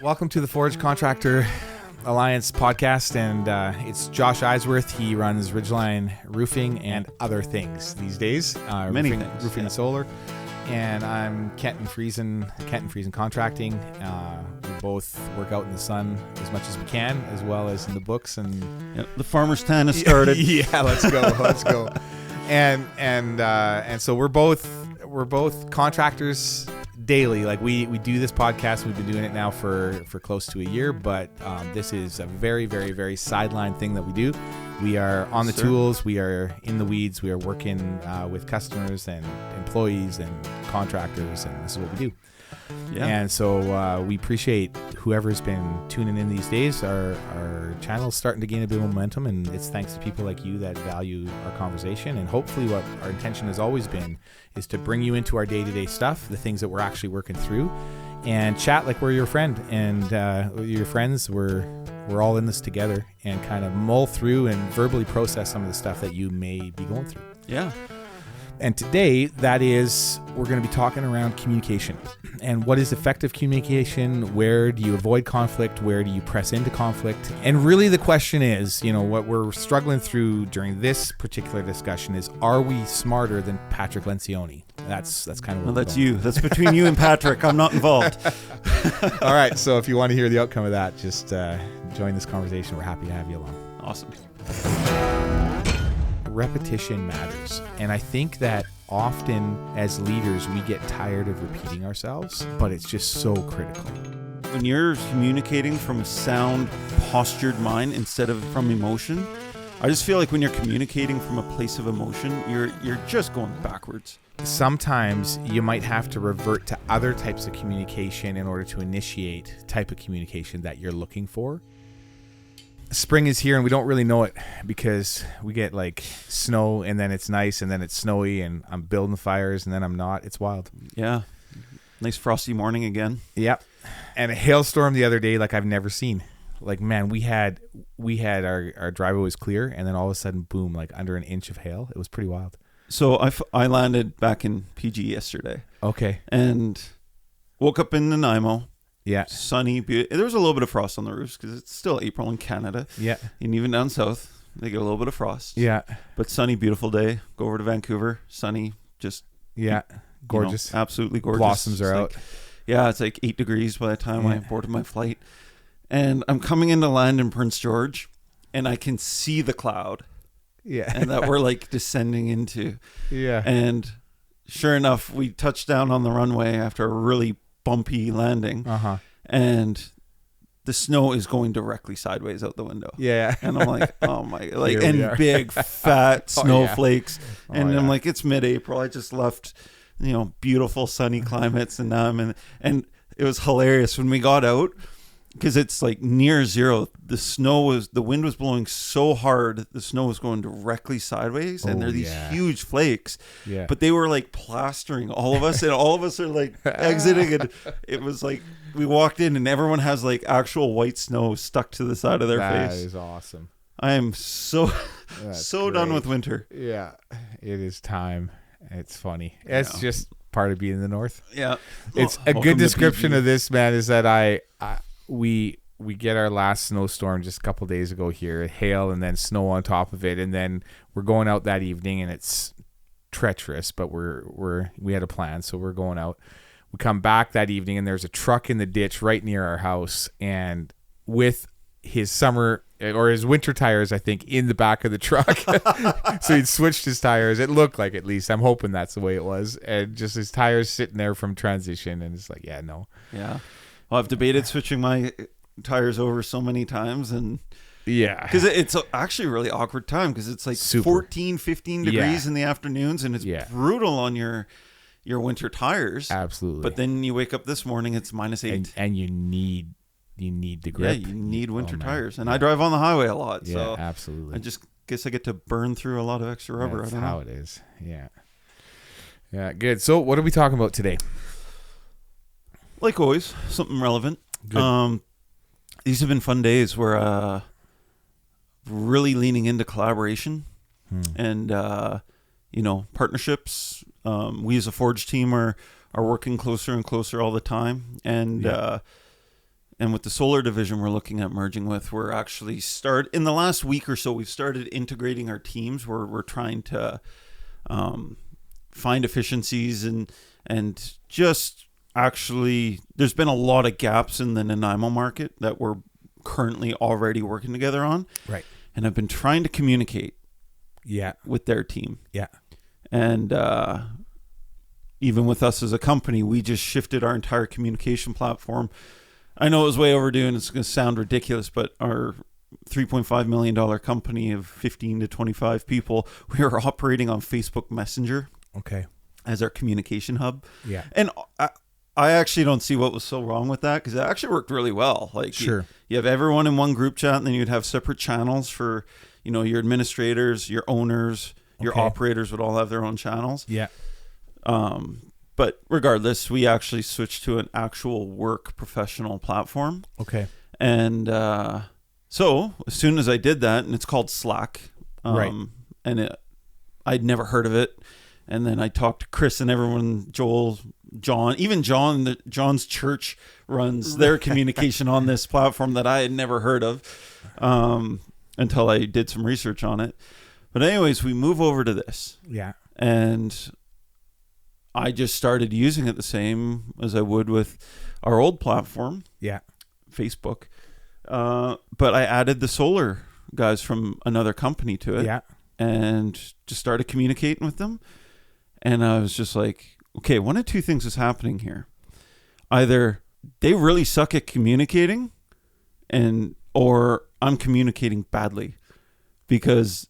Welcome to the Forge Contractor Alliance Podcast, and it's Josh Eisworth. He runs Ridgeline Roofing and other things these days. Many things. Roofing and solar. And I'm Kenton Friesen Contracting. We both work out in the sun as much as we can, as well as in the books. And the farmer's tan has started. Yeah, let's go. And so we're both contractors daily. Like we do this podcast. We've been doing it now for close to a year, but this is a very, very, very sideline thing that we do. We are on the tools. We are in the weeds. We are working with customers and employees and contractors, and this is what we do. Yeah. And so we appreciate whoever's been tuning in these days. Our channel is starting to gain a bit of momentum, and it's thanks to people like you that value our conversation. And hopefully what our intention has always been is to bring you into our day-to-day stuff, the things that we're actually working through, and chat like we're your friend. And your friends, we're all in this together, and kind of mull through and verbally process some of the stuff that you may be going through. Yeah. And today, we're going to be talking around communication and what is effective communication. Where do you avoid conflict? Where do you press into conflict? And really the question is, what we're struggling through during this particular discussion is, are we smarter than Patrick Lencioni? That's kind of what that's you. That's between you and Patrick. I'm not involved. All right. So if you want to hear the outcome of that, just join this conversation. We're happy to have you along. Awesome. Repetition matters. And I think that often as leaders, we get tired of repeating ourselves, but it's just so critical. When you're communicating from a sound, postured mind instead of from emotion, I just feel like when you're communicating from a place of emotion, you're just going backwards. Sometimes you might have to revert to other types of communication in order to initiate type of communication that you're looking for. Spring is here and we don't really know it because we get like snow and then it's nice and then it's snowy and I'm building fires and then I'm not. It's wild. Yeah. Nice frosty morning again. Yep. And a hailstorm the other day like I've never seen. Like, man, we had our driveway was clear and then all of a sudden, boom, like under an inch of hail. It was pretty wild. So I landed back in PG yesterday. Okay. And woke up in Nanaimo. Yeah. Sunny. There was a little bit of frost on the roofs because it's still April in Canada. Yeah. And even down south, they get a little bit of frost. Yeah. But sunny, beautiful day. Go over to Vancouver. Sunny. Just. Yeah. Gorgeous. Absolutely gorgeous. Blossoms are out. It's like 8 degrees by the time I boarded my flight. And I'm coming into land in Prince George and I can see the cloud. Yeah. And that we're like descending into. Yeah. And sure enough, we touched down on the runway after a really bumpy landing, and the snow is going directly sideways out the window. Yeah. And I'm like, oh my, like, and big fat snowflakes. And I'm like, it's mid-April. I just left, beautiful sunny climates, and now I'm in, and it was hilarious when we got out because it's like near zero. The wind was blowing so hard, the snow was going directly sideways, and there are these huge flakes. Yeah. But they were like plastering all of us, and all of us are like exiting, and it was like we walked in, and everyone has like actual white snow stuck to the side of their face. That is awesome. I am so done with winter. Yeah, it is time. It's funny. It's just part of being in the north. Yeah, it's a good description of this, man. Is that we get our last snowstorm just a couple days ago here, hail and then snow on top of it, and then we're going out that evening and it's treacherous, but we had a plan, so we're going out. We come back that evening and there's a truck in the ditch right near our house, and with his summer or his winter tires, I think, in the back of the truck. So he'd switched his tires. It looked like, at least I'm hoping that's the way it was, and just his tires sitting there from transition, and it's like, yeah. Well, I've debated switching my tires over so many times, and because it's actually a really awkward time because it's like 14, 15 degrees in the afternoons, and it's brutal on your winter tires. Absolutely. But then you wake up this morning, it's -8, and you need the grip. Yeah, you need winter tires, and I drive on the highway a lot. So absolutely. I just guess I get to burn through a lot of extra rubber. That's how it is. Yeah, good. So what are we talking about today? Like always, something relevant. Good. These have been fun days where really leaning into collaboration and partnerships. We as a Forge team are working closer and closer all the time, and and with the solar division we're looking at merging with, we're actually in the last week or so, we've started integrating our teams where we're trying to find efficiencies and just actually, there's been a lot of gaps in the Nanaimo market that we're currently already working together on. Right. And I've been trying to communicate with their team. Yeah. And even with us as a company, we just shifted our entire communication platform. I know it was way overdue and it's going to sound ridiculous, but our $3.5 million company of 15 to 25 people, we are operating on Facebook Messenger. Okay. As our communication hub. Yeah. And I actually don't see what was so wrong with that, because it actually worked really well. Like, sure. You have everyone in one group chat, and then you'd have separate channels for, your administrators, your owners, your operators would all have their own channels. Yeah. But regardless, we actually switched to an actual work professional platform. Okay. And so as soon as I did that, and it's called Slack, right. And I'd never heard of it. And then I talked to Chris and everyone, Joel, John, even John's church runs their communication on this platform that I had never heard of until I did some research on it. But anyways, we move over to this. Yeah. And I just started using it the same as I would with our old platform. Yeah. Facebook. But I added the solar guys from another company to it. Yeah. And just started communicating with them. And I was just like, okay, one of two things is happening here. Either they really suck at communicating, or I'm communicating badly, because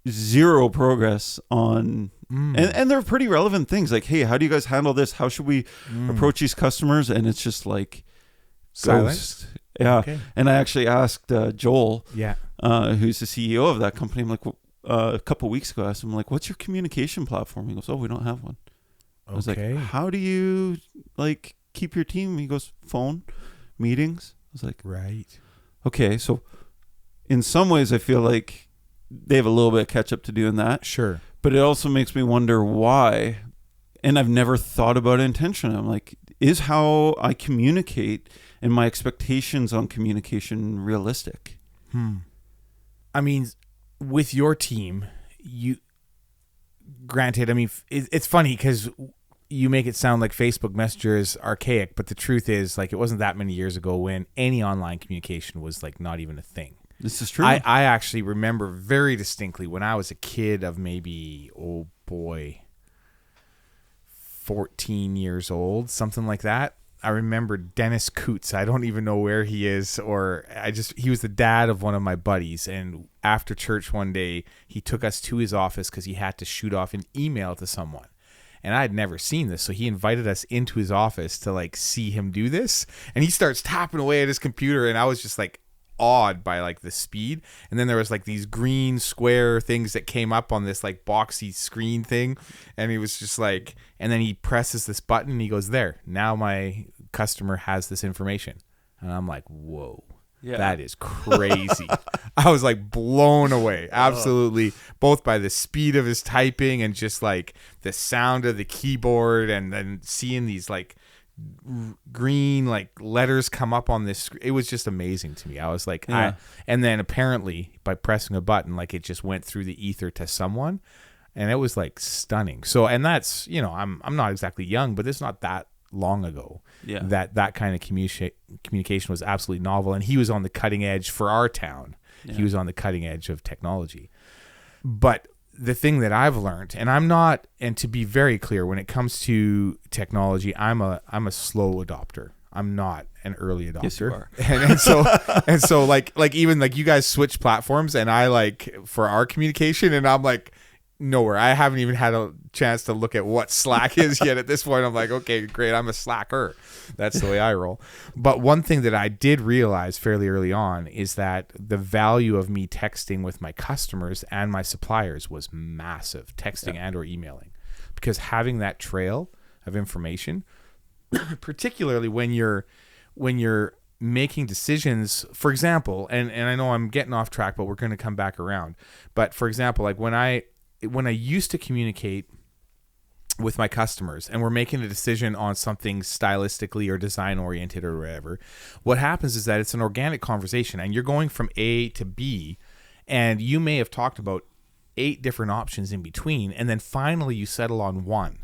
zero progress on, and they're pretty relevant things like, hey, how do you guys handle this? How should we approach these customers? And it's just like silence. Yeah. Okay. And I actually asked Joel, who's the CEO of that company. I'm like, a couple of weeks ago, I asked him, like, what's your communication platform? He goes, oh, we don't have one. I was like, how do you keep your team? He goes, phone, meetings. I was like, right. Okay. So in some ways I feel like they have a little bit of catch up to do in that. Sure. But it also makes me wonder why. And I've never thought about it intentionally. I'm like, is how I communicate and my expectations on communication realistic? I mean, with your team, granted, I mean, it's funny because you make it sound like Facebook Messenger is archaic, but the truth is, like, it wasn't that many years ago when any online communication was like not even a thing. This is true. I actually remember very distinctly when I was a kid of maybe, 14 years old, something like that. I remember Dennis Coots. I don't even know where he is, he was the dad of one of my buddies. And after church one day, he took us to his office because he had to shoot off an email to someone. And I had never seen this. So he invited us into his office to see him do this. And he starts tapping away at his computer. And I was just awed by the speed. And then there was these green square things that came up on this boxy screen thing, and he was just and then he presses this button and he goes, there, now my customer has this information. And I'm like, whoa, that is crazy. I was blown away, absolutely, both by the speed of his typing and just the sound of the keyboard, and then seeing these green letters come up on this. It was just amazing to me. I was and then apparently by pressing a button, it just went through the ether to someone, and it was stunning. So, and that's, I'm not exactly young, but it's not that long ago that kind of communication was absolutely novel, and he was on the cutting edge for our town. He was on the cutting edge of technology. But the thing that I've learned, and to be very clear, when it comes to technology, I'm a slow adopter. I'm not an early adopter. Yes, you are. and so even you guys switch platforms, and I for our communication, and I'm nowhere. I haven't even had a chance to look at what Slack is yet. At this point, I'm okay, great. I'm a slacker. That's the way I roll. But one thing that I did realize fairly early on is that the value of me texting with my customers and my suppliers was massive, texting and or emailing, because having that trail of information, particularly when you're making decisions, for example, and I know I'm getting off track, but we're going to come back around. But for example, when I used to communicate with my customers and we're making a decision on something stylistically or design oriented or whatever, what happens is that it's an organic conversation and you're going from A to B, and you may have talked about 8 different options in between, and then finally you settle on one.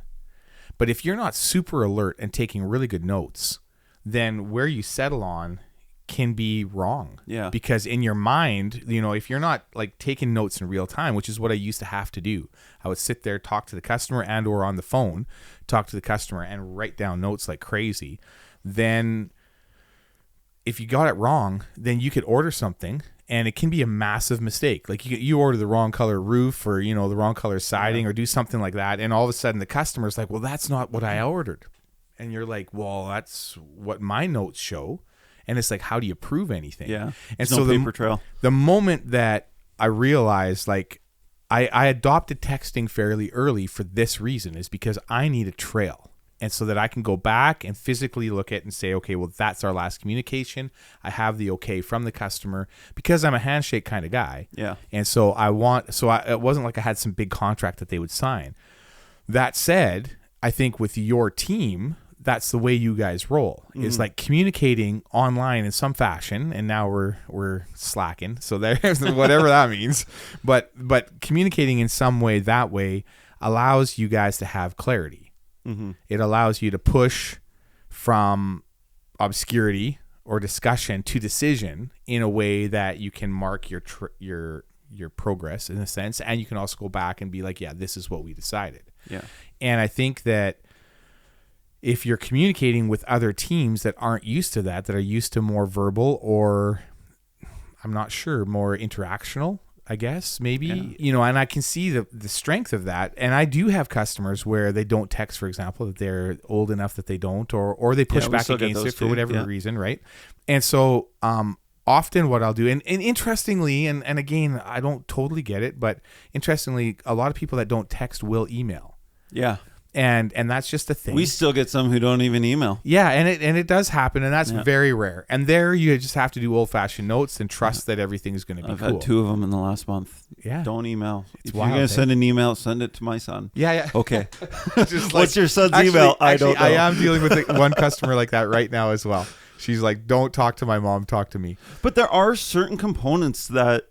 But if you're not super alert and taking really good notes, then where you settle on can be wrong. Yeah. Because in your mind, if you're not like taking notes in real time, which is what I used to have to do, I would sit there, talk to the customer and or on the phone, talk to the customer and write down notes like crazy. Then if you got it wrong, then you could order something and it can be a massive mistake. Like you order the wrong color roof or, the wrong color siding or do something like that. And all of a sudden the customer's like, well, that's not what I ordered. And you're like, well, that's what my notes show. And it's like, how do you prove anything? Yeah. And so no paper trail. The moment that I realized, like, I adopted texting fairly early for this reason, is because I need a trail. And so that I can go back and physically look at and say, okay, well, that's our last communication. I have the okay from the customer because I'm a handshake kind of guy. Yeah. And so it wasn't like I had some big contract that they would sign. That said, I think with your team, that's the way you guys roll, is like communicating online in some fashion. And now we're slacking. So there's whatever that means, but communicating in some way that way allows you guys to have clarity. Mm-hmm. It allows you to push from obscurity or discussion to decision in a way that you can mark your progress in a sense. And you can also go back and be like, yeah, this is what we decided. Yeah. And I think that if you're communicating with other teams that aren't used to that are used to more verbal or, I'm not sure, more interactional, I guess, maybe, and I can see the strength of that. And I do have customers where they don't text, for example, that they're old enough that they don't, or they push back against it for whatever reason, right? And so often what I'll do, and interestingly, and again, I don't totally get it, but interestingly, a lot of people that don't text will email. Yeah. And that's just a thing. We still get some who don't even email. Yeah, and it does happen, and that's very rare. And there you just have to do old-fashioned notes and trust that everything is going to be cool. I've had 2 of them in the last month. Yeah. Don't email. If you're going to send an email, send it to my son. Yeah. Okay. Just what's your son's email? I don't know. I am dealing with one customer like that right now as well. She's like, don't talk to my mom, talk to me. But there are certain components that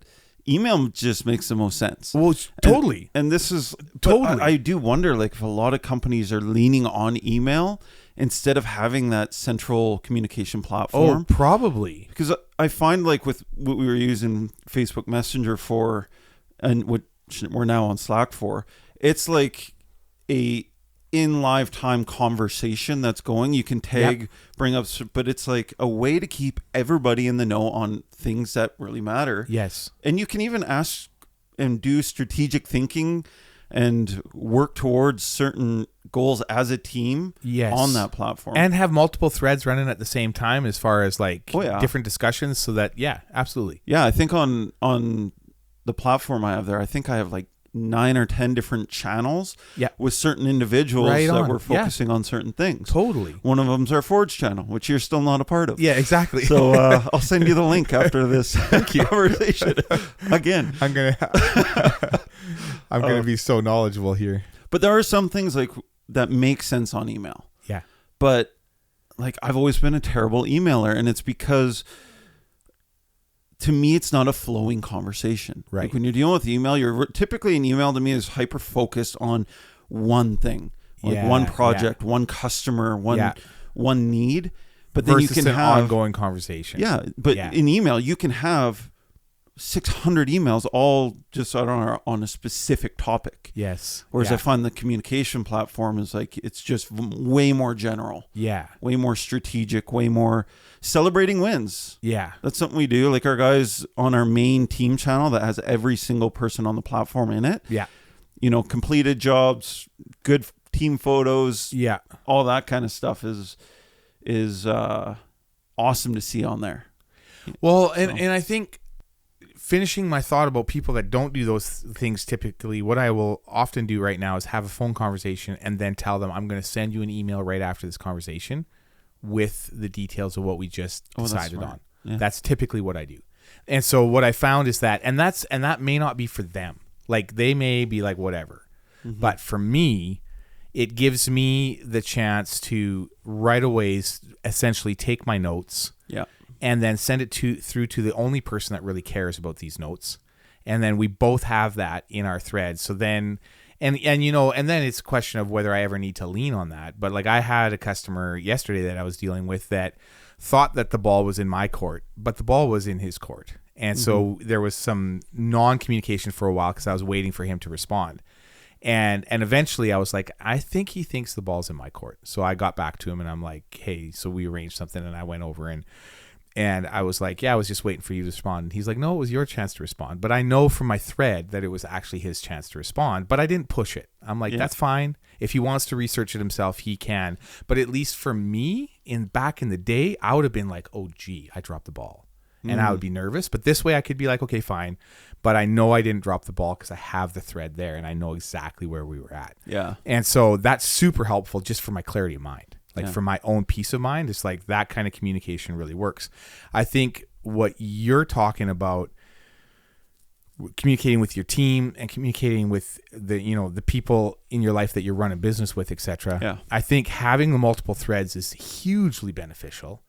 email just makes the most sense. Well, totally. And this is totally. I do wonder, like, if a lot of companies are leaning on email instead of having that central communication platform. Oh, probably. Because I find, like, with what we were using Facebook Messenger for, and what we're now on Slack for, it's like a in live time conversation that's going. You can tag, bring up, but it's like a way to keep everybody in the know on things that really matter. Yes. And you can even ask and do strategic thinking and work towards certain goals as a team on that platform. And have multiple threads running at the same time as far as like different discussions, so that, absolutely. Yeah, I think on the platform I have there, I think I have like 9 or 10 different channels with certain individuals that were focusing on certain things. Totally. One of them's our Forge channel, which you're still not a part of. Yeah, exactly. So I'll send you the link after this conversation. Again, I'm gonna be so knowledgeable here. But there are some things like that make sense on email. Yeah. But like, I've always been a terrible emailer, and it's because, to me, it's not a flowing conversation. Right. Like, when you're dealing with email, typically an email to me is hyper focused on one thing, like one project, one customer, one need. But then versus you can have ongoing conversation. Yeah, but in email you can have 600 emails all just on a specific topic. Yes. Whereas I find the communication platform is like, it's just way more general. Yeah. Way more strategic, way more celebrating wins. Yeah. That's something we do. Like, our guys on our main team channel that has every single person on the platform in it. Yeah. Completed jobs, good team photos. Yeah. All that kind of stuff is awesome to see on there. Well, and I think, finishing my thought about people that don't do those things typically, what I will often do right now is have a phone conversation and then tell them, I'm going to send you an email right after this conversation with the details of what we just decided on. Yeah. That's typically what I do. And so what I found is that, and that may not be for them. Like, they may be like, whatever. Mm-hmm. But for me, it gives me the chance to right away essentially take my notes and then send it through to the only person that really cares about these notes. And then we both have that in our thread. So then, and then it's a question of whether I ever need to lean on that. But like I had a customer yesterday that I was dealing with that thought that the ball was in my court, but the ball was in his court. And so there was some non-communication for a while because I was waiting for him to respond. And eventually I was like, I think he thinks the ball's in my court. So I got back to him and I'm like, hey, so we arranged something, and I went over and I was like, yeah, I was just waiting for you to respond. And he's like, no, it was your chance to respond. But I know from my thread that it was actually his chance to respond, but I didn't push it. I'm like, that's fine. If he wants to research it himself, he can. But at least for me, back in the day, I would have been like, oh, gee, I dropped the ball. And I would be nervous. But this way I could be like, okay, fine. But I know I didn't drop the ball because I have the thread there and I know exactly where we were at. Yeah. And so that's super helpful just for my clarity of mind. Like for my own peace of mind, it's like that kind of communication really works. I think what you're talking about, communicating with your team and communicating with the people in your life that you're running business with, etc. Yeah. I think having the multiple threads is hugely beneficial.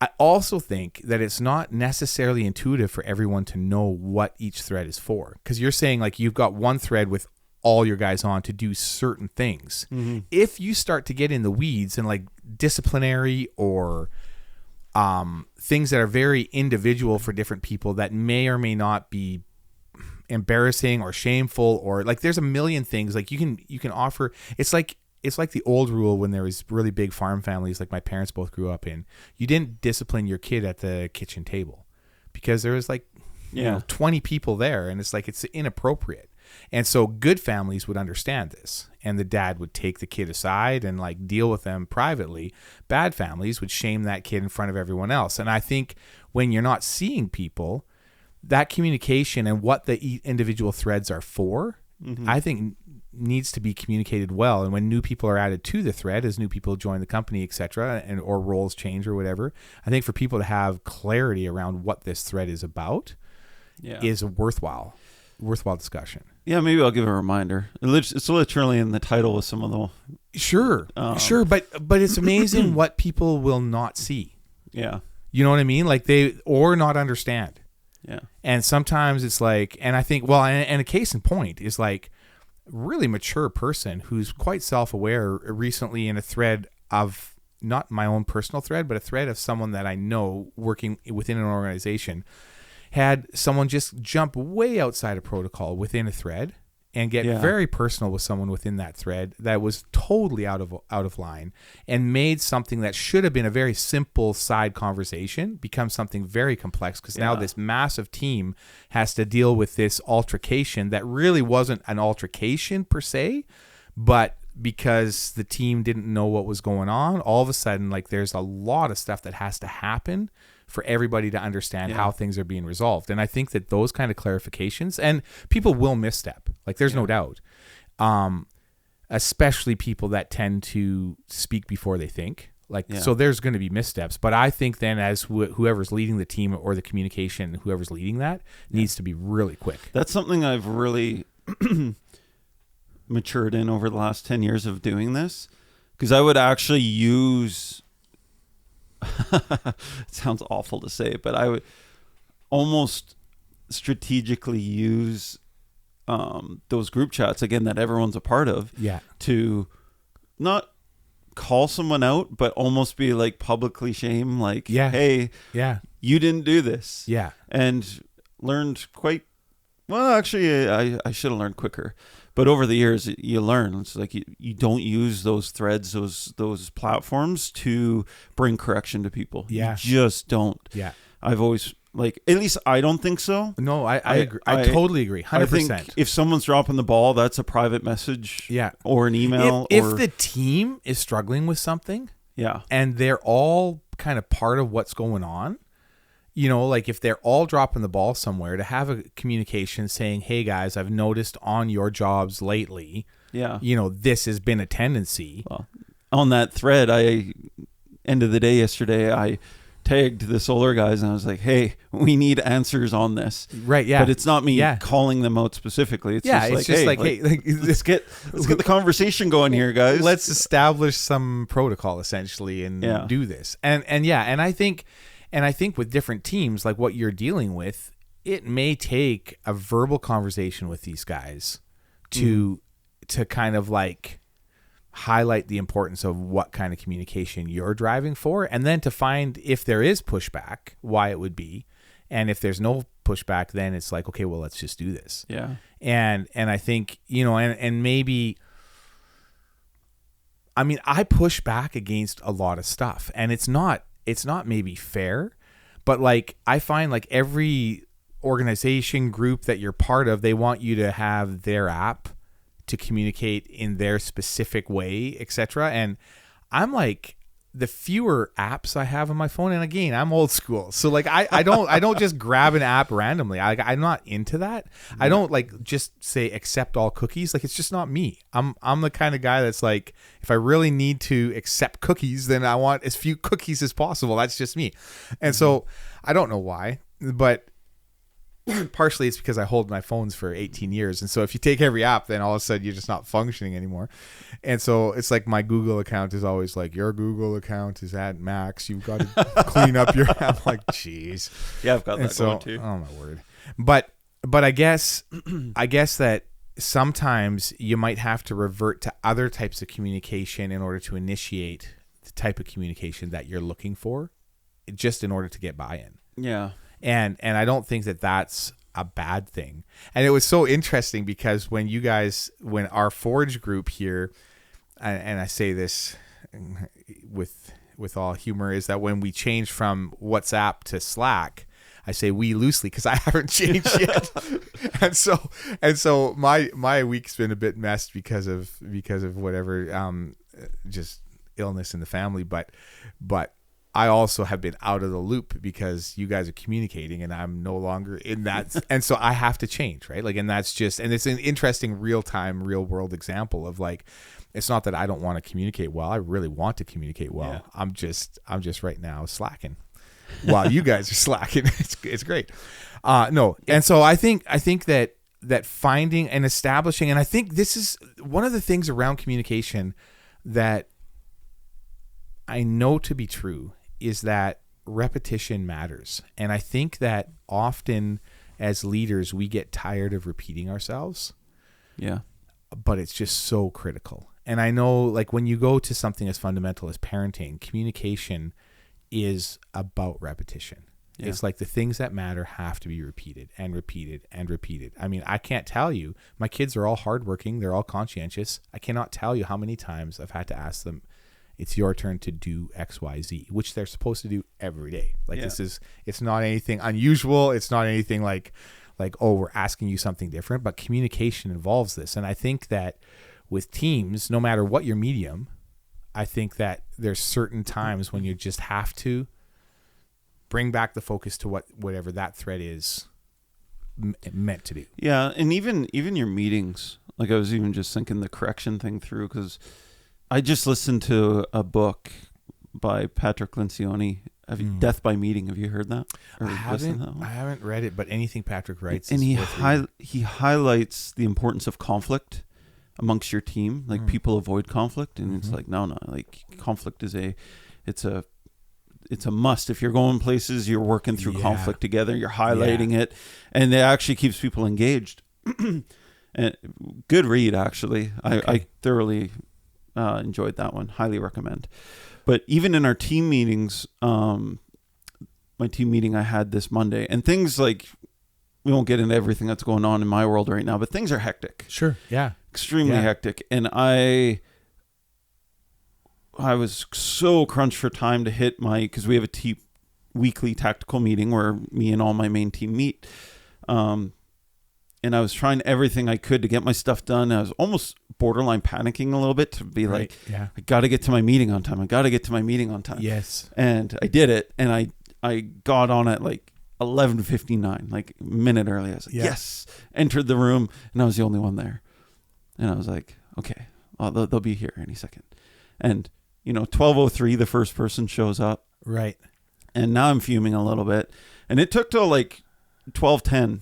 I also think that it's not necessarily intuitive for everyone to know what each thread is for. Because you're saying like you've got one thread with all your guys on to do certain things. Mm-hmm. If you start to get in the weeds and like disciplinary or things that are very individual for different people that may or may not be embarrassing or shameful, or like there's a million things like you can offer. It's like the old rule when there was really big farm families like my parents both grew up in. You didn't discipline your kid at the kitchen table because there was like 20 people there, and it's like it's inappropriate. And so good families would understand this, and the dad would take the kid aside and like deal with them privately. Bad families would shame that kid in front of everyone else. And I think when you're not seeing people, that communication and what the individual threads are for, I think needs to be communicated well. And when new people are added to the thread, as new people join the company, etc., and or roles change or whatever, I think for people to have clarity around what this thread is about is a worthwhile discussion. Yeah, maybe I'll give a reminder. It's literally in the title with some of the... Sure, but it's amazing what people will not see. Yeah. You know what I mean? Like or not understand. Yeah. And sometimes it's like, and I think, well, and a case in point is like really mature person who's quite self-aware recently in a thread of not my own personal thread, but a thread of someone that I know working within an organization, had someone just jump way outside of protocol within a thread and get very personal with someone within that thread that was totally out of line, and made something that should have been a very simple side conversation become something very complex, because now this massive team has to deal with this altercation that really wasn't an altercation per se, but because the team didn't know what was going on, all of a sudden like there's a lot of stuff that has to happen for everybody to understand how things are being resolved. And I think that those kind of clarifications, and people will misstep, like there's no doubt, especially people that tend to speak before they think. So there's going to be missteps. But I think then as whoever's leading the team or the communication, whoever's leading that needs to be really quick. That's something I've really matured in over the last 10 years of doing this, because I would actually use... it sounds awful to say, but I would almost strategically use those group chats again that everyone's a part of to not call someone out, but almost be like publicly shame, like, hey, you didn't do this. And learned quite well. Actually, I should have learned quicker. But over the years, you learn. It's like you don't use those threads, those platforms to bring correction to people. You just don't. I've always, like, at least I don't think so. No, I agree. I totally agree. 100%. I think if someone's dropping the ball, that's a private message or an email. If the team is struggling with something and they're all kind of part of what's going on, you know, like if they're all dropping the ball somewhere, to have a communication saying, hey guys, I've noticed on your jobs lately, you know, this has been a tendency. Well, on that thread, end of the day yesterday, I tagged the solar guys and I was like, hey, we need answers on this. Right. Yeah. But it's not me calling them out specifically. It's just like, hey, let's get the conversation going here, guys. Let's establish some protocol essentially and do this. And I think with different teams, like what you're dealing with, it may take a verbal conversation with these guys to kind of like highlight the importance of what kind of communication you're driving for, and then to find if there is pushback, why it would be. And if there's no pushback, then it's like, okay, well, let's just do this. Yeah. And I think, and maybe, I mean, I push back against a lot of stuff, and it's not maybe fair, but like I find like every organization group that you're part of, they want you to have their app to communicate in their specific way, etc. And I'm like, the fewer apps I have on my phone, and again, I'm old school, so like I don't just grab an app randomly. I'm not into that. I don't like just say accept all cookies. Like, it's just not me. I'm the kind of guy that's like, if I really need to accept cookies, then I want as few cookies as possible. That's just me. And so I don't know why, but partially it's because I hold my phones for 18 years. And so if you take every app, then all of a sudden you're just not functioning anymore. And so it's like my Google account is always like, your Google account is at max. You've got to clean up your app. I'm like, geez. Yeah, I've got that going too. Oh my word. But I guess that sometimes you might have to revert to other types of communication in order to initiate the type of communication that you're looking for, just in order to get buy-in. Yeah. And I don't think that that's a bad thing. And it was so interesting because when our Forge group here, and I say this with all humor, is that when we changed from WhatsApp to Slack, I say we loosely because I haven't changed yet. and so my week's been a bit messed because of whatever, just illness in the family, but I also have been out of the loop because you guys are communicating and I'm no longer in that. And so I have to change, right? Like, and it's an interesting real-time, real-world example of like, it's not that I don't want to communicate well. I really want to communicate well. Yeah. I'm just right now slacking while you guys are slacking. It's great. No. And so I think that finding and establishing, and I think this is one of the things around communication that I know to be true, is that repetition matters. And I think that often as leaders, we get tired of repeating ourselves. Yeah. But it's just so critical. And I know, like, when you go to something as fundamental as parenting, communication is about repetition. Yeah. It's like the things that matter have to be repeated and repeated and repeated. I mean, I can't tell you, my kids are all hardworking. They're all conscientious. I cannot tell you how many times I've had to ask them, it's your turn to do X, Y, Z, which they're supposed to do every day. Like, it's not anything unusual. It's not anything like, oh, we're asking you something different, but communication involves this. And I think that with teams, no matter what your medium, I think that there's certain times when you just have to bring back the focus to whatever that thread is meant to do. Yeah. And even your meetings, like I was even just thinking the correction thing through, because I just listened to a book by Patrick Lencioni, Death by Meeting. Have you heard that? Or I haven't read it, but anything Patrick writes. And he highlights the importance of conflict amongst your team. Like, people avoid conflict, and it's like, no, like, conflict is it's a must. If you're going places, you're working through conflict together, you're highlighting it, and it actually keeps people engaged. And good read, actually. Okay. I thoroughly enjoyed that one. Highly recommend. But even in our team meetings, my team meeting I had this Monday, and things like, we won't get into everything that's going on in my world right now, but things are hectic. Sure. Yeah. Extremely hectic. And I was so crunched for time to hit because we have a weekly tactical meeting where me and all my main team meet. And I was trying everything I could to get my stuff done. I was almost borderline panicking a little bit to be I got to get to my meeting on time. Yes. And I did it. And I got on at like 11:59, like a minute early. I was like, yes. Entered the room, and I was the only one there. And I was like, okay, they'll be here any second. And, 12:03, the first person shows up. Right. And now I'm fuming a little bit. And it took till like 12:10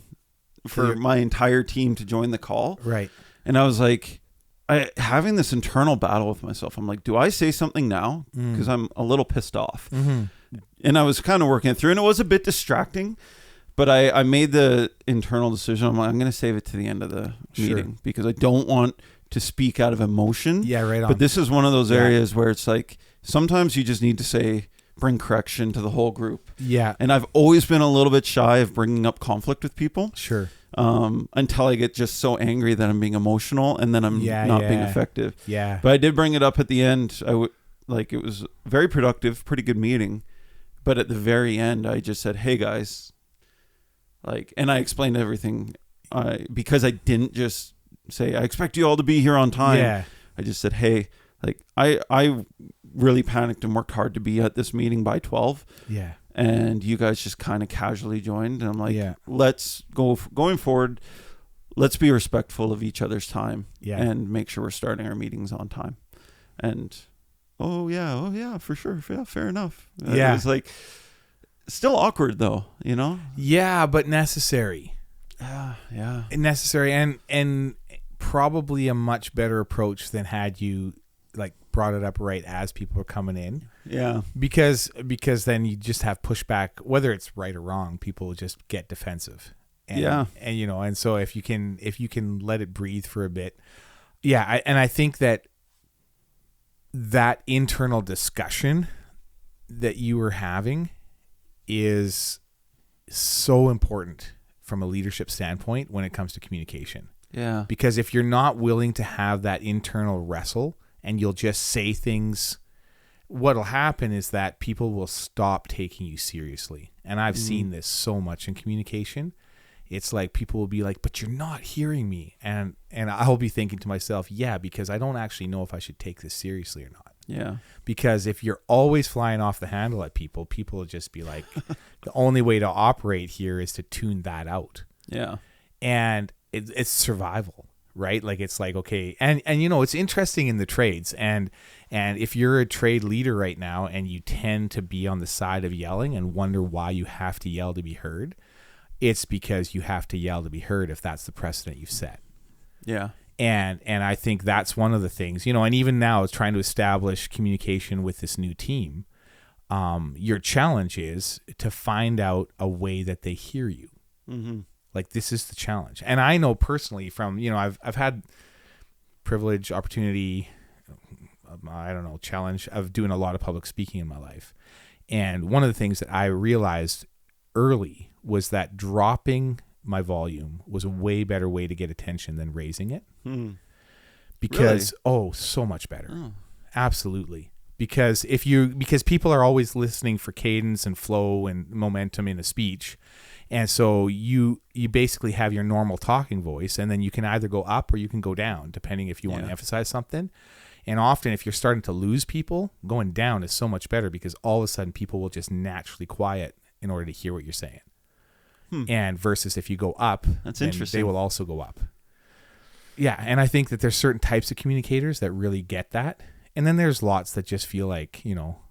for my entire team to join the call. Right. And I was like, having this internal battle with myself. I'm like, do I say something now? Because I'm a little pissed off. Mm-hmm. And I was kind of working it through, and it was a bit distracting. But I made the internal decision. I'm like, I'm going to save it to the end of the meeting because I don't want to speak out of emotion. Yeah, right on. But this is one of those areas where it's like sometimes you just need to say, bring correction to the whole group. Yeah. And I've always been a little bit shy of bringing up conflict with people. Sure. Until I get just so angry that I'm being emotional and then I'm not being effective. Yeah. But I did bring it up at the end. It was very productive, pretty good meeting. But at the very end, I just said, hey guys, and I explained everything because I didn't just say, I expect you all to be here on time. Yeah. I just said, hey, I really panicked and worked hard to be at this meeting by 12. Yeah. And you guys just kind of casually joined. And I'm like, let's going forward. Let's be respectful of each other's time and make sure we're starting our meetings on time. And, oh yeah, for sure. Yeah, fair enough. Yeah. It was still awkward though, you know? Yeah, but necessary. Yeah. Necessary and probably a much better approach than had you brought it up right as people are coming in. Yeah. Because then you just have pushback, whether it's right or wrong, people just get defensive. And, and so if you can let it breathe for a bit. Yeah. I think that internal discussion that you were having is so important from a leadership standpoint when it comes to communication. Yeah. Because if you're not willing to have that internal wrestle and you'll just say things, what'll happen is that people will stop taking you seriously. And I've seen this so much in communication. It's like people will be like, but you're not hearing me. And I'll be thinking to myself, yeah, because I don't actually know if I should take this seriously or not. Yeah. Because if you're always flying off the handle at people will just be like, the only way to operate here is to tune that out. Yeah. And it's survival, right? It's like, okay. And it's interesting in the trades. And if you're a trade leader right now and you tend to be on the side of yelling and wonder why you have to yell to be heard, it's because you have to yell to be heard if that's the precedent you've set. Yeah. And I think that's one of the things, and even now it's trying to establish communication with this new team. Your challenge is to find out a way that they hear you. Mm-hmm. This is the challenge. And I know personally from, I've had privilege, opportunity, challenge of doing a lot of public speaking in my life. And one of the things that I realized early was that dropping my volume was a way better way to get attention than raising it. Because, so much better. Oh. Absolutely. Because people are always listening for cadence and flow and momentum in a speech. And so you basically have your normal talking voice, and then you can either go up or you can go down, depending if you want to emphasize something. And often if you're starting to lose people, going down is so much better because all of a sudden people will just naturally quiet in order to hear what you're saying. And versus if you go up, that's interesting. They will also go up. Yeah, and I think that there's certain types of communicators that really get that. And then there's lots that just feel like,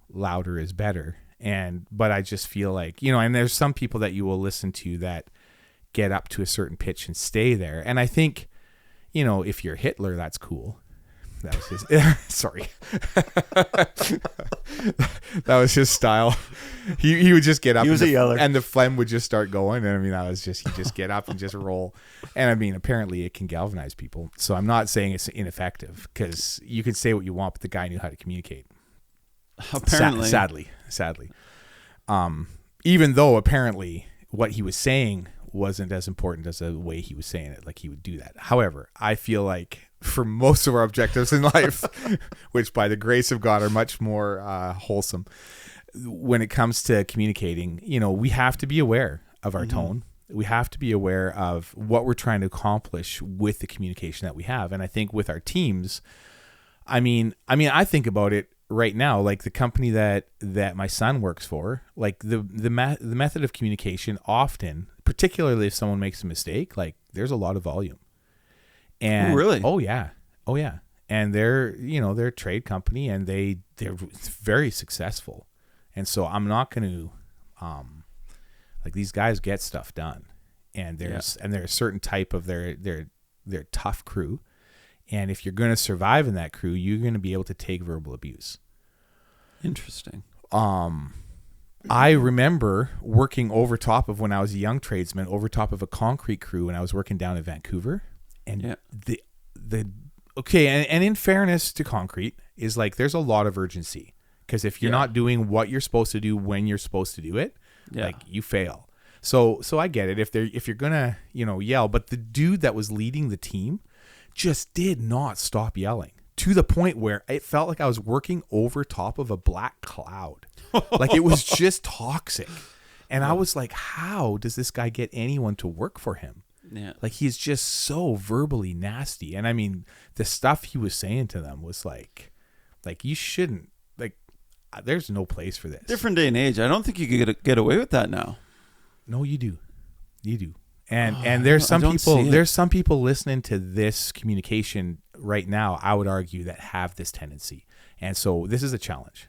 louder is better. But I just feel like, and there's some people that you will listen to that get up to a certain pitch and stay there. And I think, if you're Hitler, that's cool. That was his, sorry. That was his style. He would just get up. He was a yeller. And the phlegm would just start going. And that was just, he'd just get up and just roll. And apparently it can galvanize people. So I'm not saying it's ineffective because you can say what you want, but the guy knew how to communicate. Apparently. Sadly. Even though apparently what he was saying wasn't as important as the way he was saying it, he would do that. However, I feel like for most of our objectives in life, which by the grace of God are much more wholesome, when it comes to communicating, we have to be aware of our tone. We have to be aware of what we're trying to accomplish with the communication that we have. And I think with our teams, I I think about it right now, the company that my son works for, the method of communication often, particularly if someone makes a mistake, there's a lot of volume. And really? Oh yeah. And they're a trade company and they're very successful. And so I'm not going to like these guys get stuff done, and there's a certain type of their tough crew, and if you're going to survive in that crew, you're going to be able to take verbal abuse. Interesting. I remember working over top of, when I was a young tradesman, over top of a concrete crew when I was working down in Vancouver, and and in fairness to concrete is like there's a lot of urgency, because if you're not doing what you're supposed to do when you're supposed to do it, like you fail. So I get it if you're gonna yell, but the dude that was leading the team just did not stop yelling, to the point where it felt like I was working over top of a black cloud. Like it was just toxic. And I was like, how does this guy get anyone to work for him? Yeah. Like he's just so verbally nasty. And I mean, the stuff he was saying to them was like you shouldn't, like, there's no place for this. Different day and age. I don't think you could get away with that now. No, you do. And there's some people listening to this communication right now, I would argue, that have this tendency. And so this is a challenge.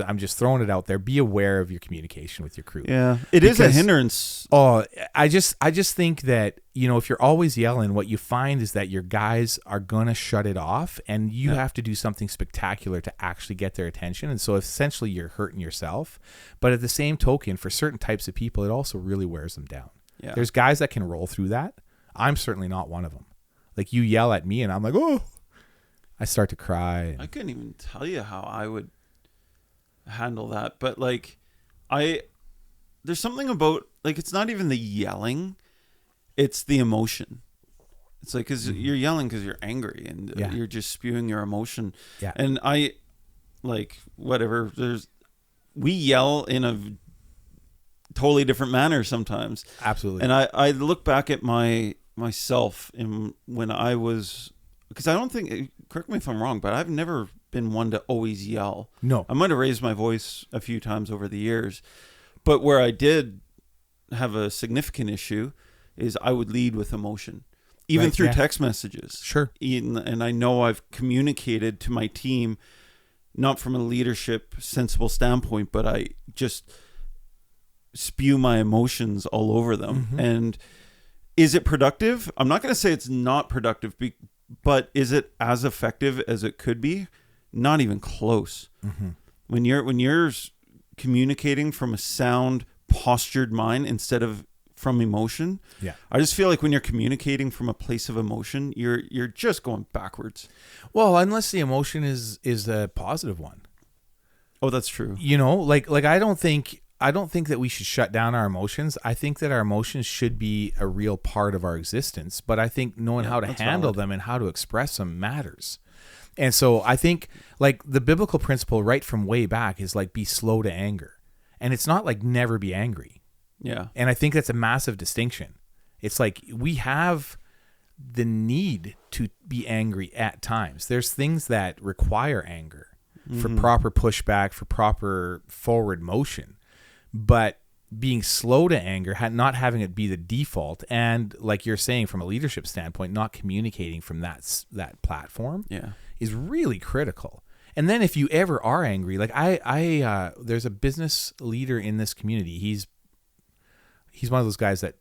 I'm just throwing it out there. Be aware of your communication with your crew. Yeah, it is a hindrance. Oh, I just think that, if you're always yelling, what you find is that your guys are going to shut it off, and you have to do something spectacular to actually get their attention. And so essentially you're hurting yourself. But at the same token, for certain types of people, it also really wears them down. Yeah. There's guys that can roll through that. I'm certainly not one of them. Like, you yell at me and I'm like, oh, I start to cry. I couldn't even tell you how I would handle that, but like there's something about, like, it's not even the yelling, it's the emotion. It's like, because you're yelling because you're angry, and you're just spewing your emotion. And I, like, whatever, we yell in a totally different manner sometimes. Absolutely. And I look back at myself when I was, because I don't think, correct me if I'm wrong, but I've never been one to always yell. No. I might have raised my voice a few times over the years, but where I did have a significant issue is I would lead with emotion, even through text messages. Sure. And I know I've communicated to my team, not from a leadership sensible standpoint, but I just spew my emotions all over them. Mm-hmm. And is it productive? I'm not going to say it's not productive, but is it as effective as it could be? Not even close. Mm-hmm. When you're communicating from a sound, postured mind instead of from emotion, I just feel like when you're communicating from a place of emotion, you're just going backwards. Well, unless the emotion is a positive one. Oh, that's true. Like I don't think that we should shut down our emotions. I think that our emotions should be a real part of our existence, but I think knowing how to handle them and how to express them matters. And so I think, like, the biblical principle right from way back is like, be slow to anger. And it's not like never be angry. Yeah. And I think that's a massive distinction. It's like, we have the need to be angry at times. There's things that require anger for proper pushback, for proper forward motion. But being slow to anger, not having it be the default, and like you're saying, from a leadership standpoint, not communicating from that platform, is really critical. And then if you ever are angry, like I there's a business leader in this community. He's one of those guys that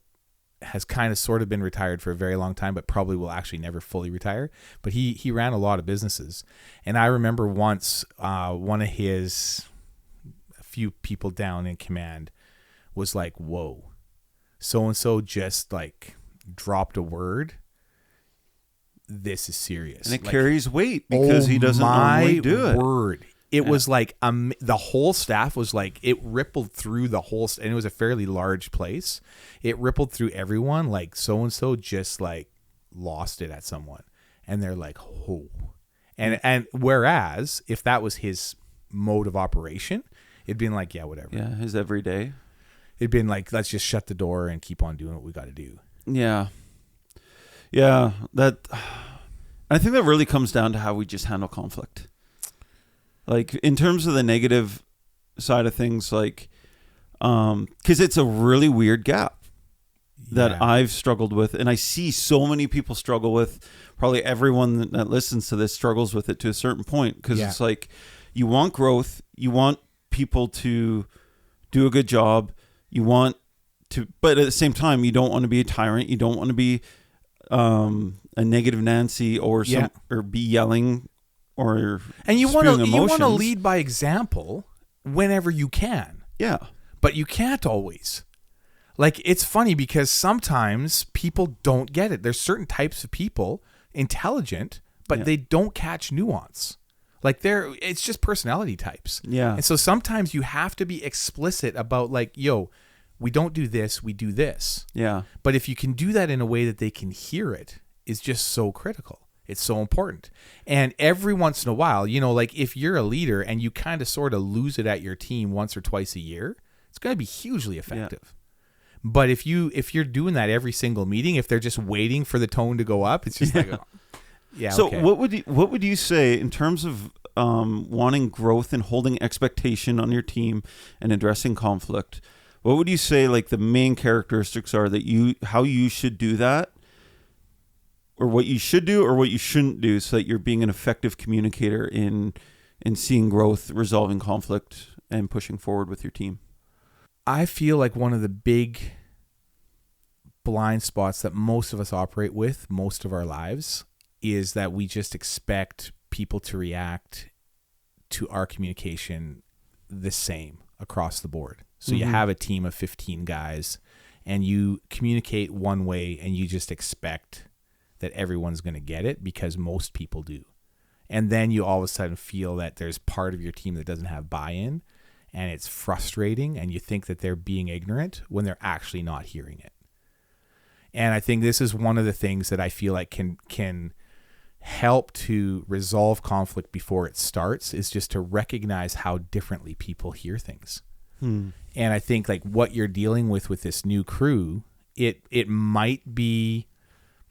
has kind of sort of been retired for a very long time, but probably will actually never fully retire. But he ran a lot of businesses, and I remember once one of his few people down in command was like, whoa, so-and-so just like dropped a word. This is serious. And it carries weight because he doesn't normally do it. Word. It was like the whole staff was like, it rippled through the whole, and it was a fairly large place. It rippled through everyone, like so-and-so just like lost it at someone. And they're like, oh. And whereas if that was his mode of operation, it'd been like, yeah, whatever. Yeah, his everyday. It'd been like, let's just shut the door and keep on doing what we got to do. Yeah. Yeah, I think that really comes down to how we just handle conflict. Like, in terms of the negative side of things, like, because it's a really weird gap that I've struggled with, and I see so many people struggle with. Probably everyone that listens to this struggles with it to a certain point, because it's like, you want growth, you want people to do a good job, You want to, but at the same time, you don't want to be a tyrant. You don't want to be a negative Nancy or be yelling and you want to lead by example whenever you can. Yeah. But you can't always. Like, it's funny because sometimes people don't get it. There's certain types of people, intelligent, but they don't catch nuance. Like, it's just personality types. Yeah. And so sometimes you have to be explicit about, like, yo, we don't do this, we do this. Yeah. But if you can do that in a way that they can hear it, is just so critical. It's so important. And every once in a while, like, if you're a leader and you kind of sort of lose it at your team once or twice a year, it's going to be hugely effective. Yeah. But if you're doing that every single meeting, if they're just waiting for the tone to go up, it's just like, So okay. what would you say in terms of wanting growth and holding expectation on your team and addressing conflict? What would you say like the main characteristics are how you should do that, or what you should do or what you shouldn't do, so that you're being an effective communicator in seeing growth, resolving conflict, and pushing forward with your team? I feel like one of the big blind spots that most of us operate with most of our lives is that we just expect people to react to our communication the same across the board. So you have a team of 15 guys and you communicate one way and you just expect that everyone's going to get it because most people do. And then you all of a sudden feel that there's part of your team that doesn't have buy-in, and it's frustrating, and you think that they're being ignorant when they're actually not hearing it. And I think this is one of the things that I feel like can help to resolve conflict before it starts, is just to recognize how differently people hear things. And I think like what you're dealing with this new crew, it might be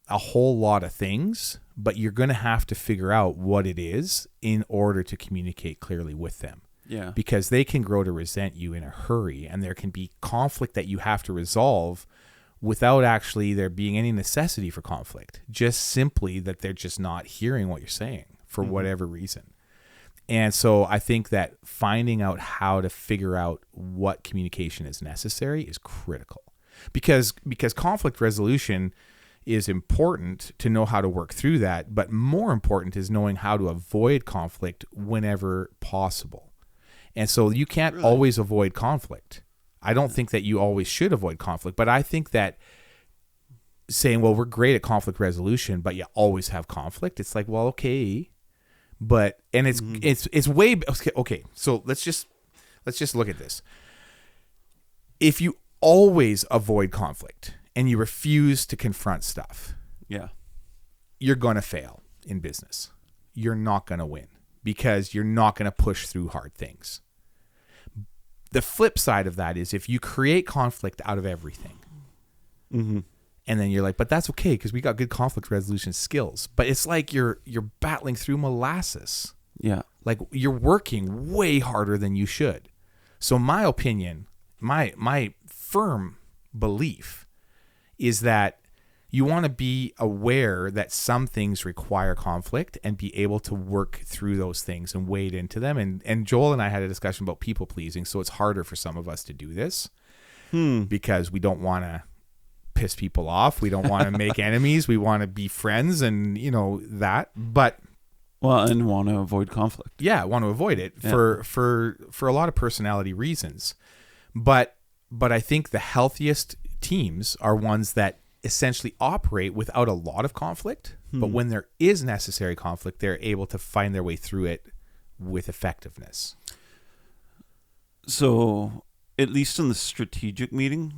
a whole lot of things, but you're going to have to figure out what it is in order to communicate clearly with them. Yeah. Because they can grow to resent you in a hurry, and there can be conflict that you have to resolve without actually there being any necessity for conflict. Just simply that they're just not hearing what you're saying for whatever reason. And so I think that finding out how to figure out what communication is necessary is critical. Because conflict resolution is important to know how to work through that, but more important is knowing how to avoid conflict whenever possible. And so you can't always avoid conflict. I don't think that you always should avoid conflict, but I think that saying, well, we're great at conflict resolution, but you always have conflict. It's like, well, okay, but, and it's way, okay. So let's just look at this. If you always avoid conflict and you refuse to confront stuff, you're going to fail in business. You're not going to win because you're not going to push through hard things. The flip side of that is if you create conflict out of everything, and then you're like, but that's okay because we got good conflict resolution skills. But it's like you're battling through molasses. Yeah. Like you're working way harder than you should. So my opinion, my firm belief is that you want to be aware that some things require conflict and be able to work through those things and wade into them. And Joel and I had a discussion about people pleasing. So it's harder for some of us to do this because we don't want to piss people off. We don't want to make enemies. We want to be friends and, that. But and want to avoid conflict. Yeah, want to avoid it for a lot of personality reasons. But I think the healthiest teams are ones that essentially operate without a lot of conflict, but when there is necessary conflict, they're able to find their way through it with effectiveness. So, at least in the strategic meeting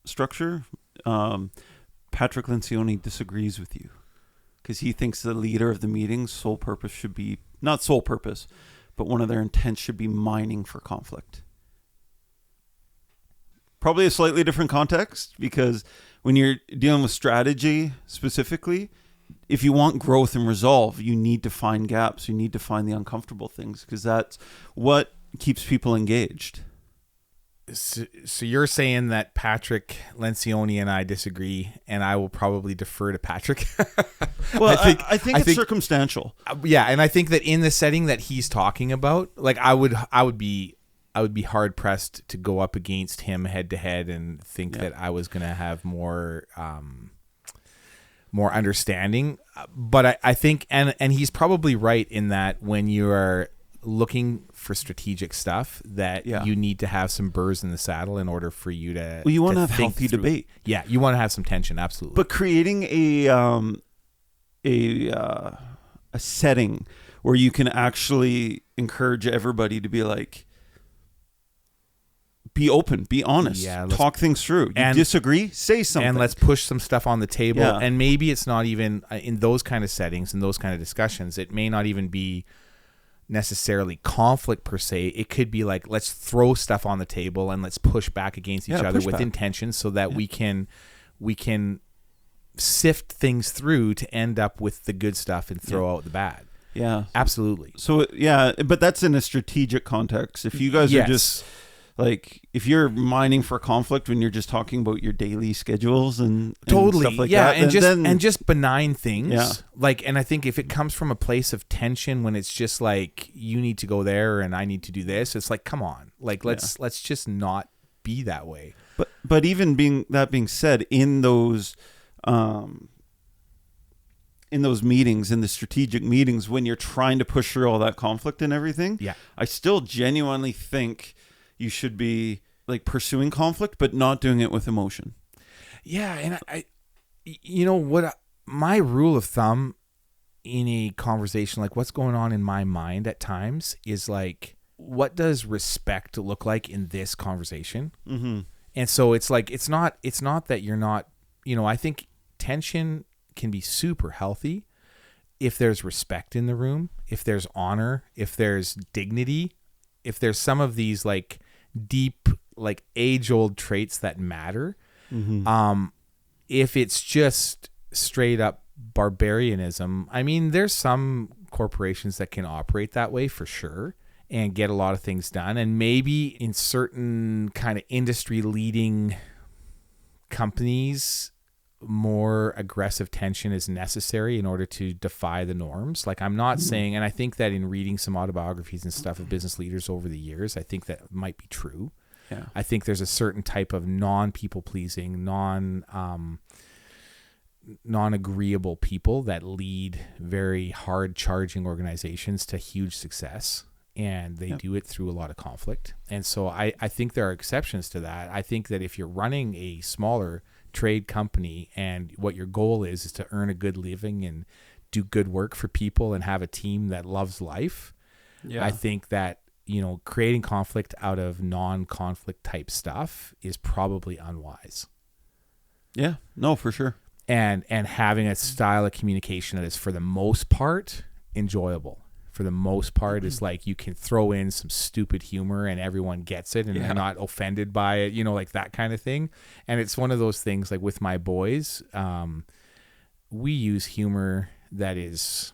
structure, Patrick Lencioni disagrees with you because he thinks the leader of the meeting's sole purpose should be, not sole purpose, but one of their intents should be mining for conflict. Probably a slightly different context, because when you're dealing with strategy specifically, if you want growth and resolve, you need to find gaps. You need to find the uncomfortable things, because that's what keeps people engaged. So you're saying that Patrick Lencioni and I disagree, and I will probably defer to Patrick. Well, I think it's circumstantial. Yeah, and I think that in the setting that he's talking about, like I would be would be hard pressed to go up against him head to head and think that I was going to have more understanding. But I think, and he's probably right in that when you are looking for strategic stuff, that you need to have some burrs in the saddle in order for you to. Well, you want to have healthy debate. Yeah, you want to have some tension, absolutely. But creating a setting where you can actually encourage everybody to be like, be open, be honest, talk things through. You disagree, say something. And let's push some stuff on the table. Yeah. And maybe it's not even in those kind of settings, in those kind of discussions, it may not even be necessarily conflict per se. It could be like, let's throw stuff on the table and let's push back against each other with intention so that we can sift things through to end up with the good stuff and throw out the bad. Yeah, absolutely. So but that's in a strategic context. If you guys are just like, if you're mining for conflict when you're just talking about your daily schedules and stuff like that, and just benign things, like, and I think if it comes from a place of tension, when it's just like, you need to go there and I need to do this, it's like, come on, like, let's just not be that way. But even being said, in those meetings, in the strategic meetings, when you're trying to push through all that conflict and everything, I still genuinely think you should be like pursuing conflict, but not doing it with emotion. Yeah. And I you know what, my rule of thumb in a conversation, like what's going on in my mind at times, is like, what does respect look like in this conversation? Mm-hmm. And so it's like, it's not that you're not, I think tension can be super healthy if there's respect in the room, if there's honor, if there's dignity, if there's some of these like deep, like age-old traits that matter. Mm-hmm. If it's just straight up barbarianism, I mean, there's some corporations that can operate that way for sure and get a lot of things done. And maybe in certain kind of industry leading companies, more aggressive tension is necessary in order to defy the norms. Like, I'm not saying, and I think that in reading some autobiographies and stuff of business leaders over the years, I think that might be true. Yeah. I think there's a certain type of non-people pleasing, non-agreeable people that lead very hard charging organizations to huge success. And they do it through a lot of conflict. And so I think there are exceptions to that. I think that if you're running a smaller trade company and what your goal is to earn a good living and do good work for people and have a team that loves life, I think that, creating conflict out of non-conflict type stuff is probably unwise. Yeah, no, for sure. And having a style of communication that is, for the most part, enjoyable. For the most part, is like, you can throw in some stupid humor and everyone gets it and they're not offended by it, like that kind of thing. And it's one of those things, like with my boys, we use humor that is,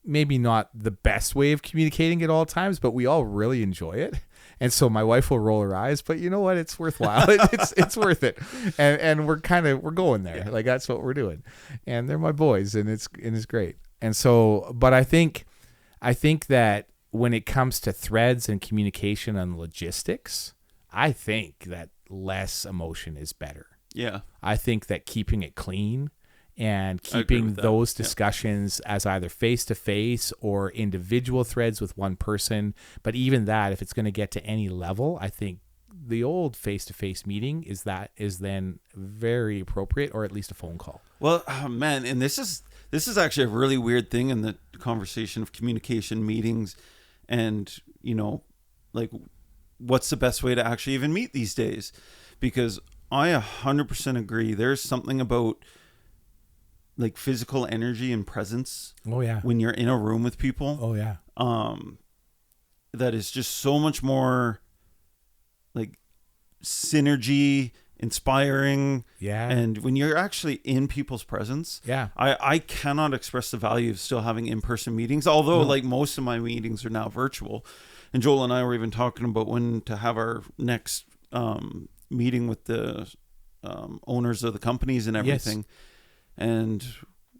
maybe not the best way of communicating at all times, but we all really enjoy it. And so my wife will roll her eyes, but you know what? It's worthwhile. It's worth it. And we're going there. Like, that's what we're doing. And they're my boys, and it's great. And so, but I think that when it comes to threads and communication and logistics, I think that less emotion is better. Yeah. I think that keeping it clean and keeping those discussions as either face-to-face or individual threads with one person, but even that, if it's going to get to any level, I think the old face-to-face meeting is then very appropriate, or at least a phone call. Well, man, and this is actually a really weird thing in the conversation of communication meetings and, like, what's the best way to actually even meet these days? Because I 100% agree. There's something about, like, physical energy and presence. Oh, yeah. When you're in a room with people. Oh, yeah. That is just so much more, like, synergy, inspiring. Yeah. And when you're actually in people's presence, I cannot express the value of still having in-person meetings, although like most of my meetings are now virtual. And Joel and I were even talking about when to have our next meeting with the owners of the companies and everything. Yes. And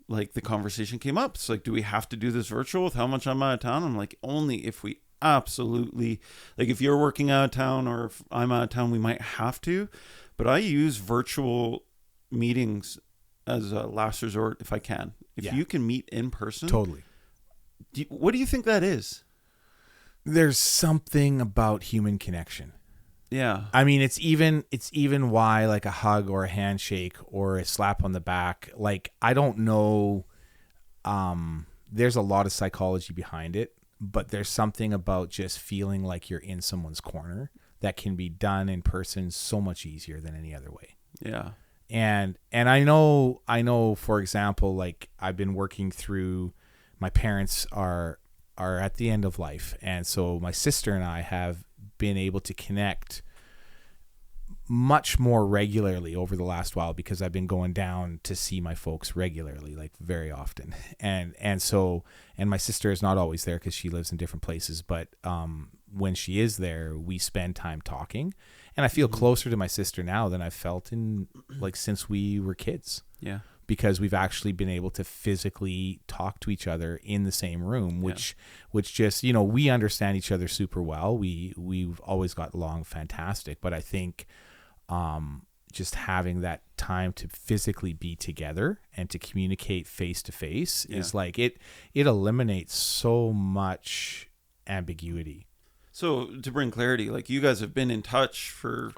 like the conversation came up. It's like, do we have to do this virtual with how much I'm out of town? I'm like, only if we absolutely, like if you're working out of town or if I'm out of town, we might have to, but I use virtual meetings as a last resort if I can. If you can meet in person. Totally. What do you think that is? There's something about human connection. Yeah. I mean, it's even why like a hug or a handshake or a slap on the back, like I don't know, there's a lot of psychology behind it, but there's something about just feeling like you're in someone's corner that can be done in person so much easier than any other way. Yeah. And I know, for example, like I've been working through, my parents are at the end of life. And so my sister and I have been able to connect much more regularly over the last while because I've been going down to see my folks regularly, like very often. And my sister is not always there because she lives in different places. But when she is there, we spend time talking. And I feel closer to my sister now than I've felt in like since we were kids. Yeah. Because we've actually been able to physically talk to each other in the same room, which just, you know, we understand each other super well. We've always got along fantastic. But I think just having that time to physically be together and to communicate face to face is like it eliminates so much ambiguity. So to bring clarity, like you guys have been in touch for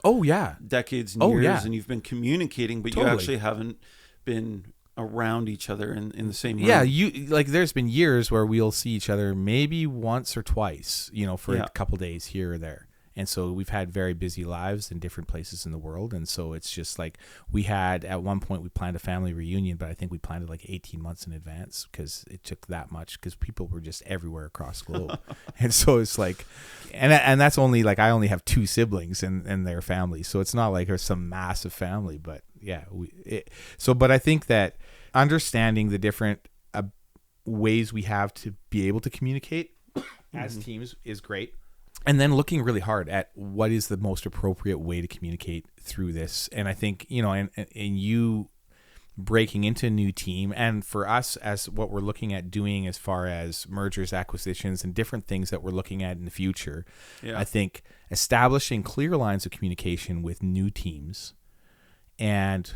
decades and years and you've been communicating, but you actually haven't been around each other in the same room. Yeah, there's been years where we'll see each other maybe once or twice, you know, for a couple days here or there. And so we've had very busy lives in different places in the world. And so it's just like we had at one point we planned a family reunion, but I think we planned it like 18 months in advance because it took that much because people were just everywhere across the globe. And so it's like, and that's only like, I only have 2 siblings and their families. So it's not like there's some massive family, but yeah. But I think that understanding the different ways we have to be able to communicate as teams is great. And then looking really hard at what is the most appropriate way to communicate through this. And I think, you know, and you breaking into a new team, and for us as what we're looking at doing as far as mergers, acquisitions, and different things that we're looking at in the future, I think establishing clear lines of communication with new teams and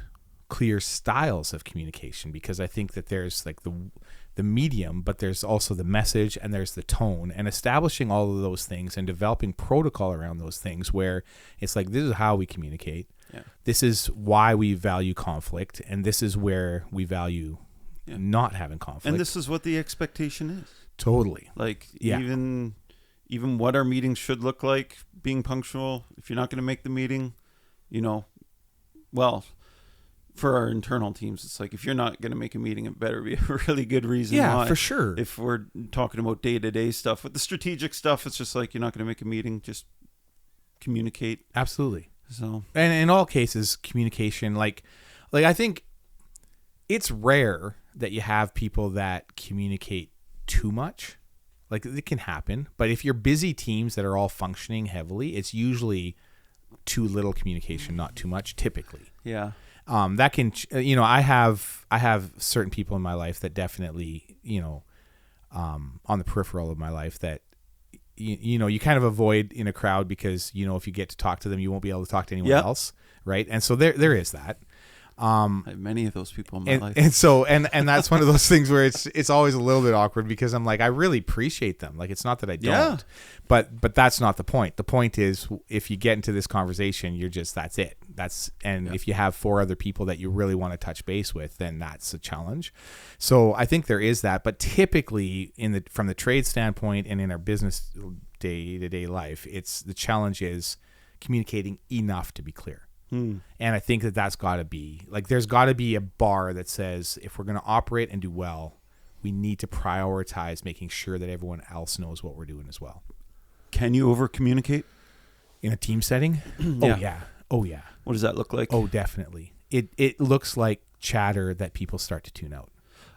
clear styles of communication, because I think that there's like the medium, but there's also the message and there's the tone, and establishing all of those things and developing protocol around those things where it's like, this is how we communicate. Yeah. This is why we value conflict, and this is where we value not having conflict. And this is what the expectation is. Totally. Like even what our meetings should look like, being punctual. If you're not going to make the meeting, you know, well, for our internal teams, it's like if you're not going to make a meeting, it better be a really good reason why. Yeah, for sure. If we're talking about day-to-day stuff, with the strategic stuff, it's just like you're not going to make a meeting, just communicate. Absolutely. So, and in all cases, communication, like I think it's rare that you have people that communicate too much. Like it can happen, but if you're busy teams that are all functioning heavily, it's usually too little communication, not too much, typically. Yeah. That can, you know, I have certain people in my life that definitely, you know, on the peripheral of my life that, you know, you kind of avoid in a crowd because, you know, if you get to talk to them, you won't be able to talk to anyone else. Right. And so there is that. I have many of those people in my life. And so, and that's one of those things where it's always a little bit awkward because I'm like, I really appreciate them. Like, it's not that I don't, but that's not the point. The point is if you get into this conversation, you're just, that's it. If you have 4 other people that you really want to touch base with, then that's a challenge. So I think there is that, but typically from the trade standpoint and in our business day-to-day life, the challenge is communicating enough to be clear. And I think that's got to be like, there's got to be a bar that says if we're going to operate and do well, we need to prioritize making sure that everyone else knows what we're doing as well. Can you over communicate in a team setting? Oh yeah. What does that look like? Oh, definitely. It looks like chatter that people start to tune out.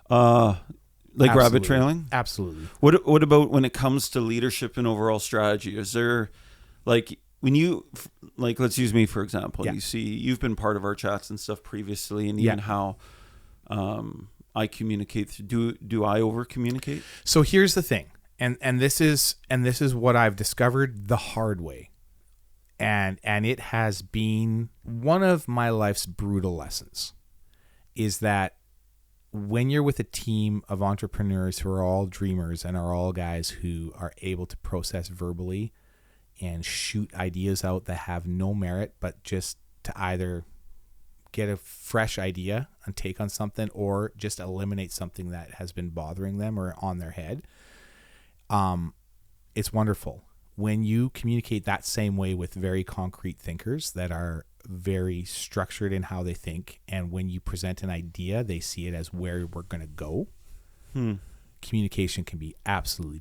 Like Absolutely. Rabbit trailing? Absolutely. What about when it comes to leadership and overall strategy? Is there like, when you, like, let's use me for example. You see, you've been part of our chats and stuff previously, and even how I communicate. Do I over communicate? So here's the thing, And this is what I've discovered the hard way. And it has been one of my life's brutal lessons, is that when you're with a team of entrepreneurs who are all dreamers and are all guys who are able to process verbally and shoot ideas out that have no merit, but just to either get a fresh idea and take on something or just eliminate something that has been bothering them or on their head, it's wonderful. When you communicate that same way with very concrete thinkers that are very structured in how they think, and when you present an idea, they see it as where we're going to go, communication can be absolutely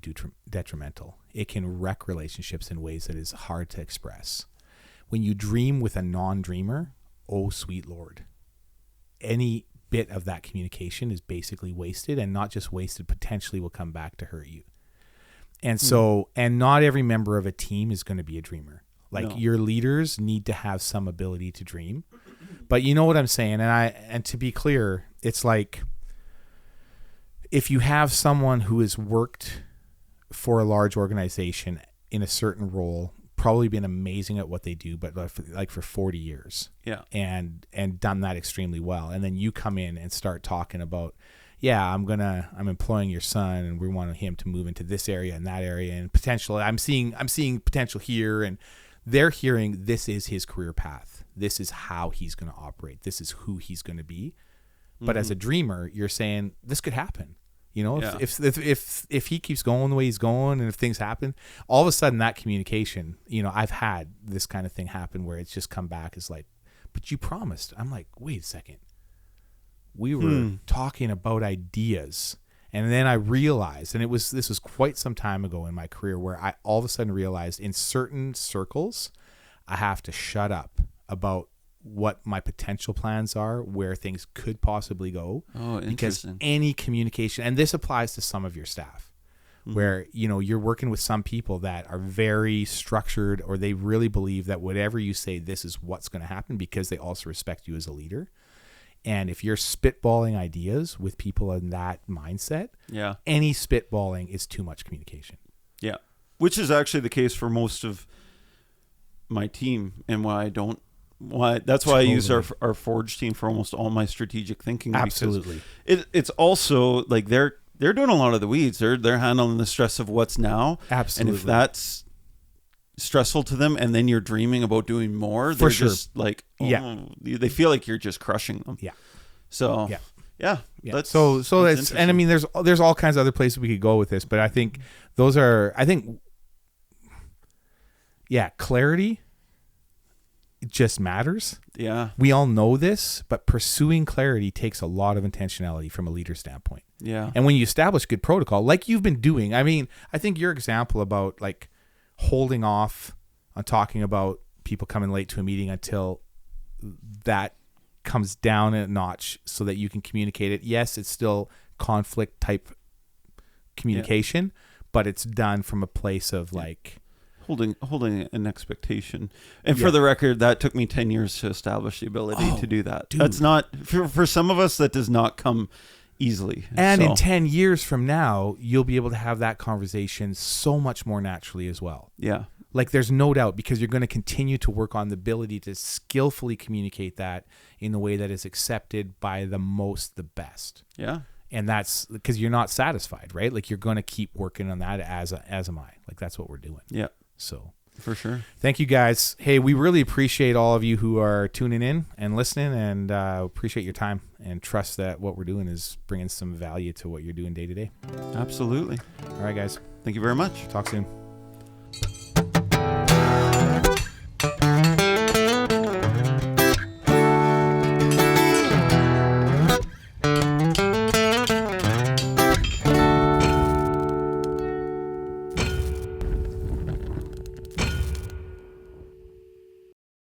detrimental. It can wreck relationships in ways that is hard to express. When you dream with a non-dreamer, oh, sweet Lord, any bit of that communication is basically wasted, and not just wasted, potentially will come back to hurt you. And so, and not every member of a team is going to be a dreamer. Like your leaders need to have some ability to dream, but you know what I'm saying? And to be clear, it's like, if you have someone who has worked for a large organization in a certain role, probably been amazing at what they do, but like for 40 years, and done that extremely well. And then you come in and start talking about, I'm employing your son, and we want him to move into this area and that area, and potentially I'm seeing potential here, and they're hearing this is his career path. This is how he's going to operate. This is who he's going to be. But as a dreamer, you're saying this could happen. You know, if he keeps going the way he's going, and if things happen, all of a sudden that communication, you know, I've had this kind of thing happen where it's just come back as like, but you promised. I'm like, wait a second. We were talking about ideas. And then I realized, and this was quite some time ago in my career, where I all of a sudden realized in certain circles, I have to shut up about what my potential plans are, where things could possibly go. Oh, interesting. Because any communication, and this applies to some of your staff, where, you know, you're working with some people that are very structured, or they really believe that whatever you say, this is what's going to happen, because they also respect you as a leader. And if you're spitballing ideas with people in that mindset, any spitballing is too much communication. Yeah. Which is actually the case for most of my team, and that's why I use our Forge team for almost all my strategic thinking. Absolutely. It's also like they're doing a lot of the weeds. They're handling the stress of what's now. Absolutely. And if that's stressful to them, and then you're dreaming about doing more, they're just like, they feel like you're just crushing them. Yeah. So yeah. So that's, and I mean, there's all kinds of other places we could go with this, but I think clarity just matters. Yeah. We all know this, but pursuing clarity takes a lot of intentionality from a leader standpoint. Yeah. And when you establish good protocol, like you've been doing, I mean, I think your example about like holding off on talking about people coming late to a meeting until that comes down a notch so that you can communicate it. Yes, it's still conflict type communication, but it's done from a place of like holding an expectation. And for the record, that took me 10 years to establish the ability to do that. Dude. That's not for some of us, that does not come easily. And in 10 years from now, you'll be able to have that conversation so much more naturally as well. Yeah. Like there's no doubt, because you're going to continue to work on the ability to skillfully communicate that in the way that is accepted by the best. Yeah. And that's because you're not satisfied, right? Like you're going to keep working on that as am I. Like that's what we're doing. Yeah. So for sure. Thank you guys. Hey, we really appreciate all of you who are tuning in and listening, and appreciate your time, and trust that what we're doing is bringing some value to what you're doing day to day. Absolutely. All right, guys. Thank you very much. Talk soon.